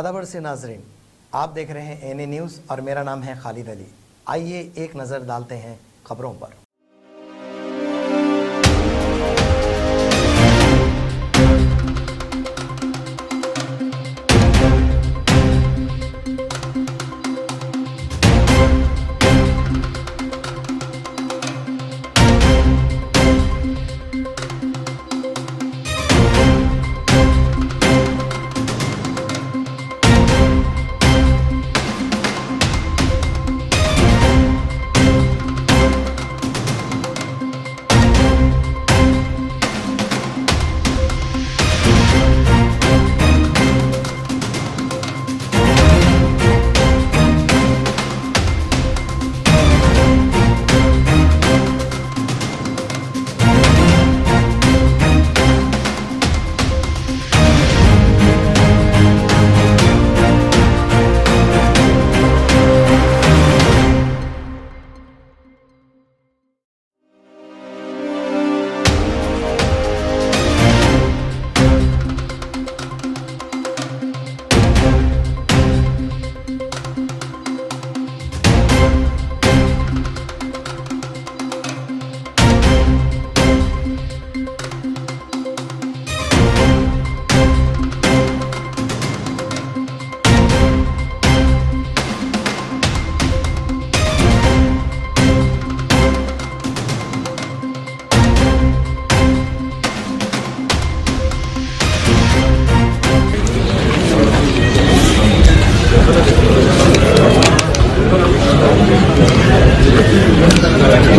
आदाबर से नाजरीन, आप देख रहे हैं एनए न्यूज़ और मेरा नाम है खालिद अली। आइए एक नज़र डालते हैं खबरों पर।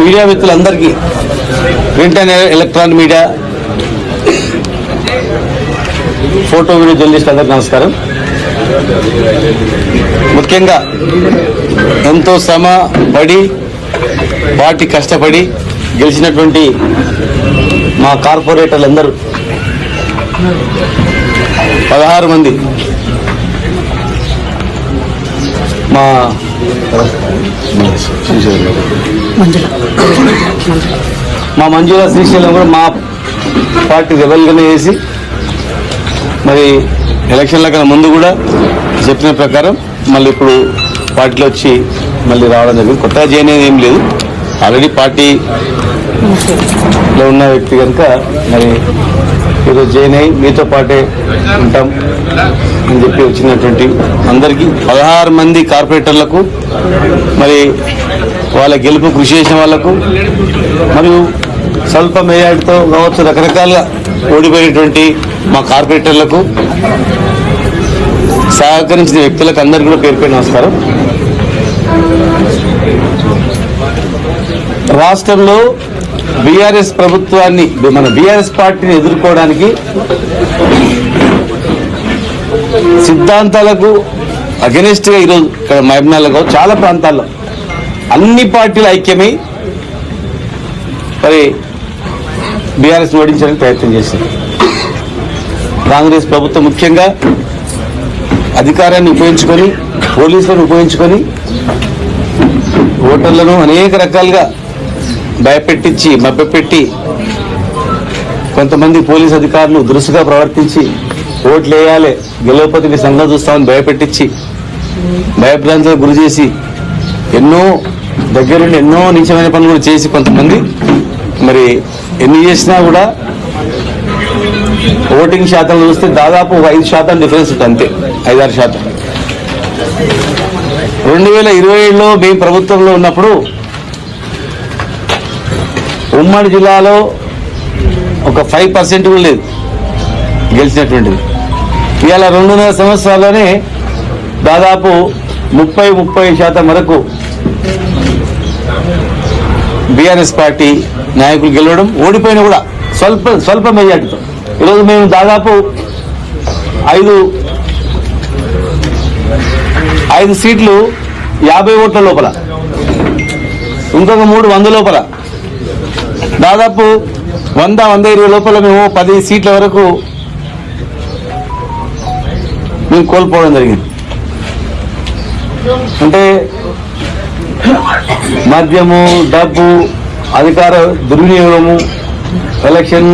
మీడియా మిత్రులందరికీ print and electronic media photo video journalist అందరికీ నమస్కారం. ముఖ్యంగా ఎంతో శ్రమ పడి పార్టీ కష్టపడి గెలిచినటువంటి మా కార్పొరేటర్లందరూ 16 మంది మా మంజుల శ్రీశైలం కూడా మా పార్టీ రెబల్గానే చేసి మరి ఎలక్షన్ల కన్నా ముందు కూడా చెప్పిన ప్రకారం మళ్ళీ ఇప్పుడు పార్టీలో వచ్చి మళ్ళీ రావడం జరిగింది. కొత్తగా చేయని ఏం లేదు, ఆల్రెడీ పార్టీలో ఉన్న వ్యక్తి కనుక మరి ఈరోజు జాయిన్ అయ్యి మీతో పాటే ఉంటాం అని చెప్పి వచ్చినటువంటి అందరికీ 16 మంది కార్పొరేటర్లకు మరి వాళ్ళ గెలుపు కృషి చేసిన వాళ్లకు మరియు స్వల్ప మెజార్టీతో కావచ్చు రకరకాలుగా ఓడిపోయినటువంటి మా కార్పొరేటర్లకు సహకరించిన వ్యక్తులకు అందరికీ కూడా పేరు నమస్కారం. రాష్ట్రంలో బీఆర్ఎస్ ప్రభుత్వాన్ని మన బీఆర్ఎస్ పార్టీని ఎదుర్కోవడానికి సిద్ధాంతాలకు అగెనిస్ట్ గా ఈరోజు ఇక్కడ మహబూబ్నగర్లో చాలా ప్రాంతాల్లో అన్ని పార్టీలు ఐక్యమై మరి బీఆర్ఎస్ ఓడించడానికి ప్రయత్నం చేశారు. కాంగ్రెస్ ప్రభుత్వం ముఖ్యంగా అధికారాన్ని ఉపయోగించుకొని పోలీసులను ఉపయోగించుకొని ఓటర్లను అనేక రకాలుగా భయపెట్టించి మభ్యపెట్టి కొంతమంది పోలీసు అధికారులు దురుసుగా ప్రవర్తించి ఓట్లు వేయాలి గెలవకపోతే మీ సంగతి చూస్తామని భయపెట్టించి భయభ్రాంతులకు గురి చేసి ఎన్నో దగ్గరుండి ఎన్నో నీచమైన పనులు కూడా చేసి కొంతమంది మరి ఎన్ని చేసినా కూడా ఓటింగ్ శాతం చూస్తే దాదాపు 5% డిఫరెన్స్ ఉంటుంది, అంతే 5-6%. 2027లో మేము ప్రభుత్వంలో ఉన్నప్పుడు ఉమ్మడి జిల్లాలో ఒక 5% కూడా లేదు గెలిచినటువంటిది. ఇవాళ 2.5 సంవత్సరాల్లోనే దాదాపు 30% వరకు బీఆర్ఎస్ పార్టీ నాయకులు గెలవడం, ఓడిపోయినా కూడా స్వల్ప మెజార్టీతో. ఈరోజు మేము దాదాపు 5 సీట్లు 50 ఓట్ల లోపల, ఇంకొక 3 100 లోపల, దాదాపు 100-120 లోపల మేము 10 సీట్ల వరకు మేము కోల్పోవడం జరిగింది. అంటే మద్యము, డబ్బు, అధికార దుర్వినియోగము, ఎలక్షన్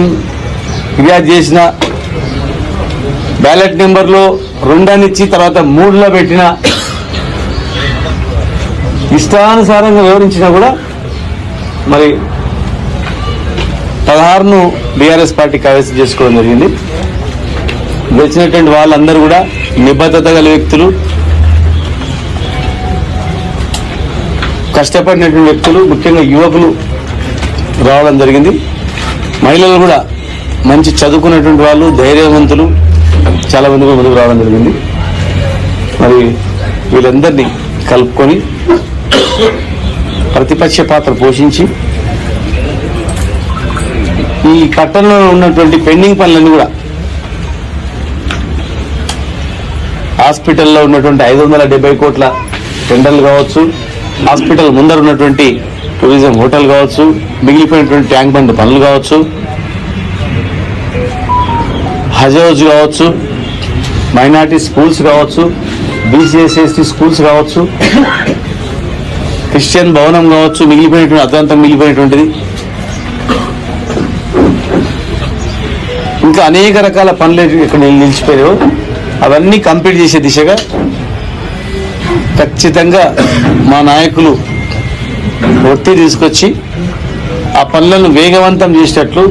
ఫిర్యాదు చేసిన బ్యాలెట్ నెంబర్లో 2 అని ఇచ్చి తర్వాత 3లో పెట్టిన ఇష్టానుసారంగా వివరించినా కూడా మరి 16ను బీఆర్ఎస్ పార్టీ కైవసం చేసుకోవడం జరిగింది. గెలిచినటువంటి వాళ్ళందరూ కూడా నిబద్ధత గల వ్యక్తులు, కష్టపడినటువంటి వ్యక్తులు, ముఖ్యంగా యువకులు రావడం జరిగింది. మహిళలు కూడా మంచి చదువుకున్నటువంటి వాళ్ళు, ధైర్యవంతులు చాలా మంది కూడా ముందుకు రావడం జరిగింది. మరి వీళ్ళందరినీ కలుపుకొని ప్రతిపక్ష పాత్ర పోషించి ఈ పట్టణంలో ఉన్నటువంటి పెండింగ్ పనులన్నీ కూడా హాస్పిటల్లో ఉన్నటువంటి 570 కోట్ల టెండర్లు కావచ్చు, హాస్పిటల్ ముందర ఉన్నటువంటి టూరిజం హోటల్ కావచ్చు, మిగిలిపోయినటువంటి ట్యాంక్ బండ్ పనులు కావచ్చు, హజ్ హౌస్ కావచ్చు, మైనార్టీ స్కూల్స్ కావచ్చు, బీసీఎస్ఎస్టీ స్కూల్స్ కావచ్చు, క్రిస్టియన్ భవనం కావచ్చు, మిగిలిపోయినటువంటి అద్వంతం మిగిలిపోయినటువంటిది, ఇంకా అనేక రకాల పనులు ఇక్కడ నిలిచిపోయాయో అవన్నీ కంప్లీట్ చేసే దిశగా ఖచ్చితంగా మా నాయకులు ఒత్తిడి తీసుకొచ్చి ఆ పనులను వేగవంతం చేసేటట్లు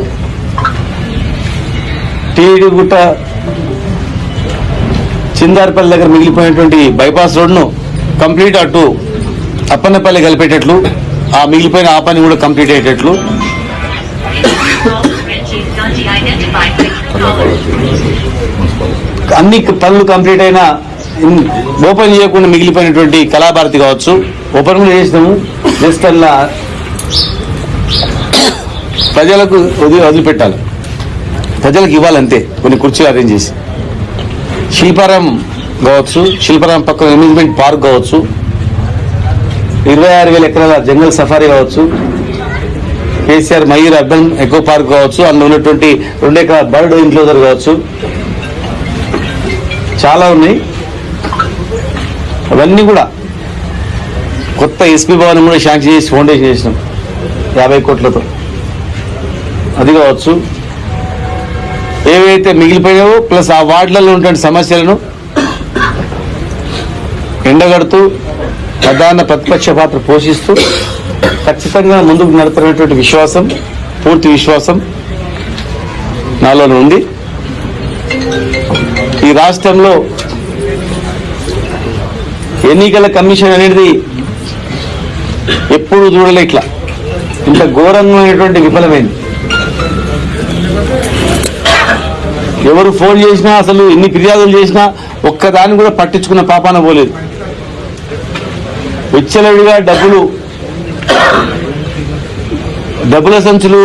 టీడీగుట్ట చిందార్పల్లి దగ్గర మిగిలిపోయినటువంటి బైపాస్ రోడ్ను కంప్లీట్ అటు అప్పన్నపల్లి కలిపేటట్లు, ఆ మిగిలిపోయిన ఆ పని కూడా కంప్లీట్ అయ్యేటట్లు అన్ని పనులు కంప్లీట్ అయినా ఓపెన్ చేయకుండా మిగిలిపోయినటువంటి కళాభారతి కావచ్చు, ఓపెన్ కూడా చేసినాము. జస్ట్ అలా ప్రజలకు వదిలిపెట్టాలి, ప్రజలకు ఇవ్వాలంతే. కొన్ని కుర్చీలు అరేంజ్ చేసి శిల్పారాం కావచ్చు, శిల్పారాం పక్కన అమ్యూజ్మెంట్ పార్క్ కావచ్చు, 26,000 ఎకరాల జంగల్ సఫారీ కావచ్చు, KCR Mayur urban echo park కావచ్చు, అందులో ఉన్నటువంటి 2 ఎకరాల బర్డ్ ఎన్క్లోజర్ కావచ్చు, చాలా ఉన్నాయి. అవన్నీ కూడా కొత్త ఎస్పీ భవనం కూడా శాంక్షన్ చేసి ఫౌండేషన్ చేసినాం 50 కోట్లతో. అది కావచ్చు, ఏవైతే మిగిలిపోయావో ప్లస్ ఆ వార్డులలో ఉన్నటువంటి సమస్యలను ఎండగడుతూ ప్రధాన ప్రతిపక్ష పాత్ర పోషిస్తూ ఖచ్చితంగా ముందుకు నడుపుతున్నటువంటి విశ్వాసం, పూర్తి విశ్వాసం నాలో ఉంది. ఈ రాష్ట్రంలో ఎన్నికల కమిషన్ అనేది ఎప్పుడు చూడలే ఇట్లా ఇంత ఘోరంగా విఫలమైంది. ఎవరు ఫోన్ చేసినా, అసలు ఎన్ని ఫిర్యాదులు చేసినా ఒక్కదాన్ని కూడా పట్టించుకున్న పాపాన పోలేదు. విచ్చలవిడిగా డబ్బుల సంచులు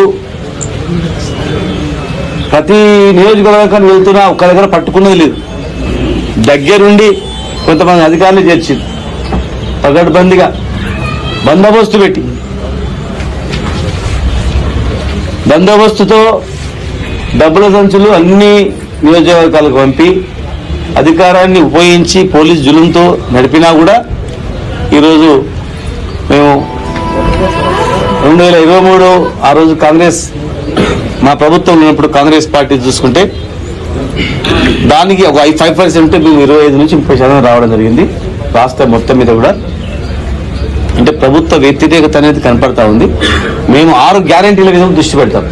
ప్రతి నియోజకవర్గానికి వెళ్తున్నా ఒక్క దగ్గర పట్టుకున్నది లేదు. దగ్గరుండి కొంతమంది అధికారులు చేర్చింది, పగడ్బందీగా బందోబస్తు పెట్టి, బందోబస్తుతో డబ్బుల సంచులు అన్ని నియోజకవర్గాలకు పంపి అధికారాన్ని ఉపయోగించి పోలీస్ జులుంతో నడిపినా కూడా ఈరోజు మేము 2023 ఆ రోజు కాంగ్రెస్ మా ప్రభుత్వం ఉన్నప్పుడు కాంగ్రెస్ పార్టీ చూసుకుంటే దానికి ఒక 5% మేము 25 నుంచి 30% రావడం జరిగింది రాష్ట్రం మొత్తం మీద కూడా. అంటే ప్రభుత్వ వ్యతిరేకత అనేది కనపడతా ఉంది. మేము 6 గ్యారెంటీల మీద దృష్టి పెడతాం.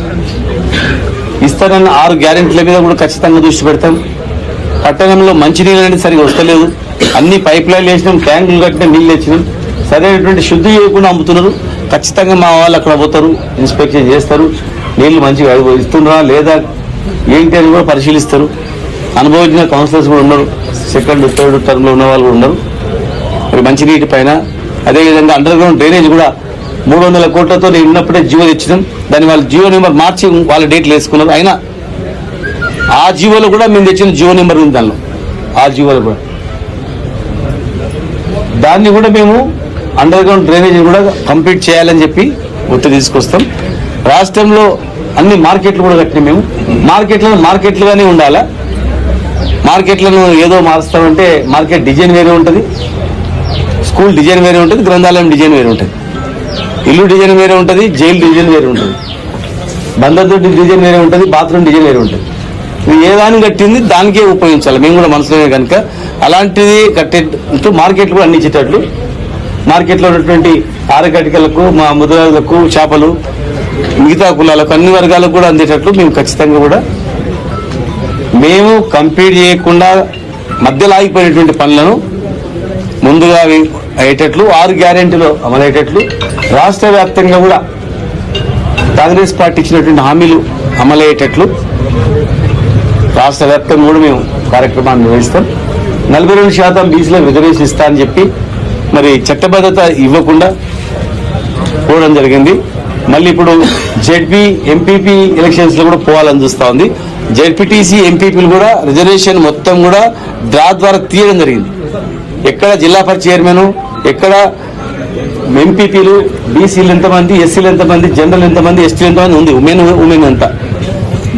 ఇస్తానన్న 6 గ్యారెంటీల మీద కూడా ఖచ్చితంగా దృష్టి పెడతాం. పట్టణంలో మంచినీళ్ళు అనేది సరిగా వస్తలేదు. అన్ని పైప్ లైన్లు వేసినాం, ట్యాంకులు కట్టినా నీళ్ళు తెచ్చినాం. సరైనటువంటి శుద్ధి చేయకుండా అమ్ముతున్నారు. ఖచ్చితంగా మా వాళ్ళు అక్కడ పోతారు, ఇన్స్పెక్షన్ చేస్తారు, నీళ్లు మంచిగా ఇస్తున్నారా లేదా ఏంటి అని కూడా పరిశీలిస్తారు. అనుభవించిన కౌన్సిలర్స్ కూడా ఉన్నారు, 2nd, 3rd టర్మ్లో ఉన్న వాళ్ళు కూడా ఉన్నారు. మరి మంచినీటి పైన అదేవిధంగా అండర్ గ్రౌండ్ డ్రైనేజ్ కూడా 300 కోట్లతో నేను ఉన్నప్పుడే జీవో తెచ్చినాం. దాన్ని వాళ్ళు జియో నెంబర్ మార్చి వాళ్ళ డేట్లు వేసుకున్నారు. అయినా ఆ జీవోలో కూడా మేము తెచ్చిన జియో నెంబర్ ఉంది దానిలో, ఆ జీవోలో కూడా దాన్ని కూడా మేము అండర్ గ్రౌండ్ డ్రైనేజ్ కూడా కంప్లీట్ చేయాలని చెప్పి ఒత్తిడి తీసుకొస్తాం. రాష్ట్రంలో అన్ని మార్కెట్లు కూడా కట్టినాం. మేము మార్కెట్లుగానే ఉండాలా. మార్కెట్లను ఏదో మారుస్తామంటే మార్కెట్ డిజైన్ వేరే ఉంటుంది, స్కూల్ డిజైన్ వేరే ఉంటుంది, గ్రంథాలయం డిజైన్ వేరే ఉంటుంది, ఇల్లు డిజైన్ వేరే ఉంటుంది, జైలు డిజైన్ వేరే ఉంటుంది, బందర్దొడ్డి డిజైన్ వేరే ఉంటుంది, బాత్రూమ్ డిజైన్ వేరే ఉంటుంది. ఇది ఏ దాన్ని కట్టింది దానికే ఉపయోగించాలి. మేము కూడా మనసులోనే కనుక అలాంటిది కట్టేట్టు మార్కెట్లు కూడా అన్ని ఇచ్చేటట్లు, మార్కెట్లో ఉన్నటువంటి ఆరకటికలకు, మా ముద్రాలకు, చేపలు, మిగతా కులాలకు, అన్ని వర్గాలకు కూడా అందేటట్లు మేము ఖచ్చితంగా కూడా మేము కంప్లీట్ చేయకుండా మధ్యలో ఆగిపోయినటువంటి పనులను ముందుగా అయ్యేటట్లు, 6 గ్యారెంటీలు అమలయ్యేటట్లు, రాష్ట్ర వ్యాప్తంగా కూడా కాంగ్రెస్ పార్టీ ఇచ్చినటువంటి హామీలు అమలయ్యేటట్లు రాష్ట్ర వ్యాప్తంగా కూడా మేము కార్యక్రమాన్ని నిర్వహిస్తాం. 42% బీసీలో రిజర్వేషన్ ఇస్తా అని చెప్పి మరి చట్టబద్ధత ఇవ్వకుండా పోవడం జరిగింది. మళ్ళీ ఇప్పుడు జెడ్పీ ఎంపీపీ ఎలక్షన్స్ లో కూడా పోవాలని చూస్తా ఉంది. జెడ్పీటీసీ ఎంపీపీలు కూడా రిజర్వేషన్ మొత్తం కూడా డ్రా ద్వారా తీయడం జరిగింది. ఎక్కడ జిల్లా పరిషత్ చైర్మన్, ఎక్కడ ఎంపీపీలు, బీసీలు ఎంతమంది, ఎస్సీలు ఎంతమంది, జనరల్ ఎంతమంది, ఎస్టీలు ఎంతమంది ఉంది, ఉమెన్ అంతా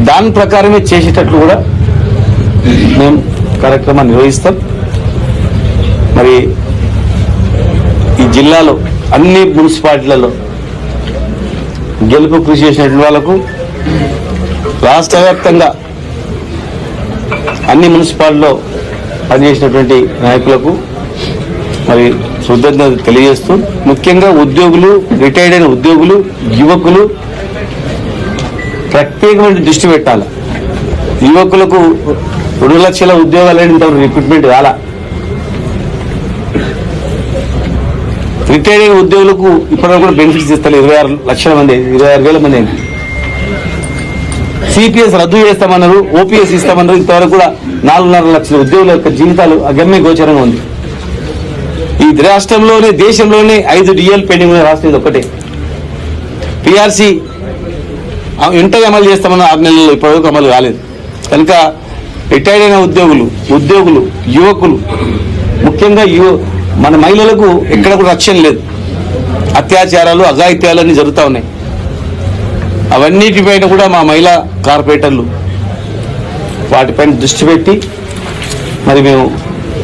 దాని ప్రకారమే చేసేటట్లు కూడా మేము కార్యక్రమాన్ని నిర్వహిస్తాం. మరి ఈ జిల్లాలో అన్ని మున్సిపాలిటీలలో గెలుపు కృషి చేసినటువంటి వాళ్లకు, రాష్ట్ర వ్యాప్తంగా అన్ని మున్సిపాలిటీలో పనిచేసినటువంటి నాయకులకు మరి కృతజ్ఞత తెలియజేస్తూ, ముఖ్యంగా ఉద్యోగులు, రిటైర్డ్ అయిన ఉద్యోగులు, యువకులు ప్రత్యేకమైన దృష్టి పెట్టాలి. యువకులకు 2 లక్షల ఉద్యోగాలు ఇంతవరకు రిక్రూట్మెంట్ కాల. రిటైర్డ్ అయిన ఉద్యోగులకు ఇప్పటివరకు కూడా బెనిఫిట్స్ ఇస్తారు. 26 లక్షల మంది, 26,000 మంది అయింది. సిపిఎస్ రద్దు చేస్తామన్నారు, ఓపీఎస్ ఇస్తామన్నారు. ఇంతవరకు కూడా 4.5 లక్షల ఉద్యోగుల యొక్క జీవితాలు అగమ్య గోచరంగా ఉంది. ఈ రాష్ట్రంలోనే, దేశంలోనే 5 డిఎల్ పెండింగ్ ఉన్న రాష్ట్రం ఇది ఒక్కటే. పిఆర్సీ వెంటనే అమలు చేస్తామన్న 6 నెలల్లో ఇప్పటివరకు అమలు కాలేదు. కనుక రిటైర్డ్ అయిన ఉద్యోగులు, యువకులు, ముఖ్యంగా మన మహిళలకు ఎక్కడ కూడా రక్షణ లేదు. అత్యాచారాలు, అఘాయిత్యాలు అన్ని జరుగుతూ ఉన్నాయి. అవన్నిటిపైన కూడా మా మహిళా కార్పొరేటర్లు వాటిపైన దృష్టి పెట్టి మరి మేము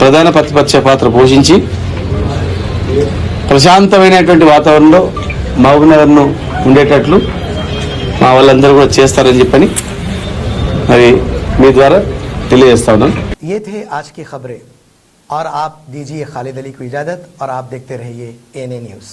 ప్రధాన ప్రతిపక్ష పాత్ర పోషించి ప్రశాంతమైనటువంటి వాతావరణంలో మహబూబ్నగర్ను ఉండేటట్లు మా వాళ్ళందరూ కూడా చేస్తారని చెప్పని మరి మీ ద్వారా తెలియజేస్తా ఉన్నాను. ये थे आज की खबरें और आप दीजिए खालिद अली को इजाजत और आप देखते रहिए एएनए न्यूज़।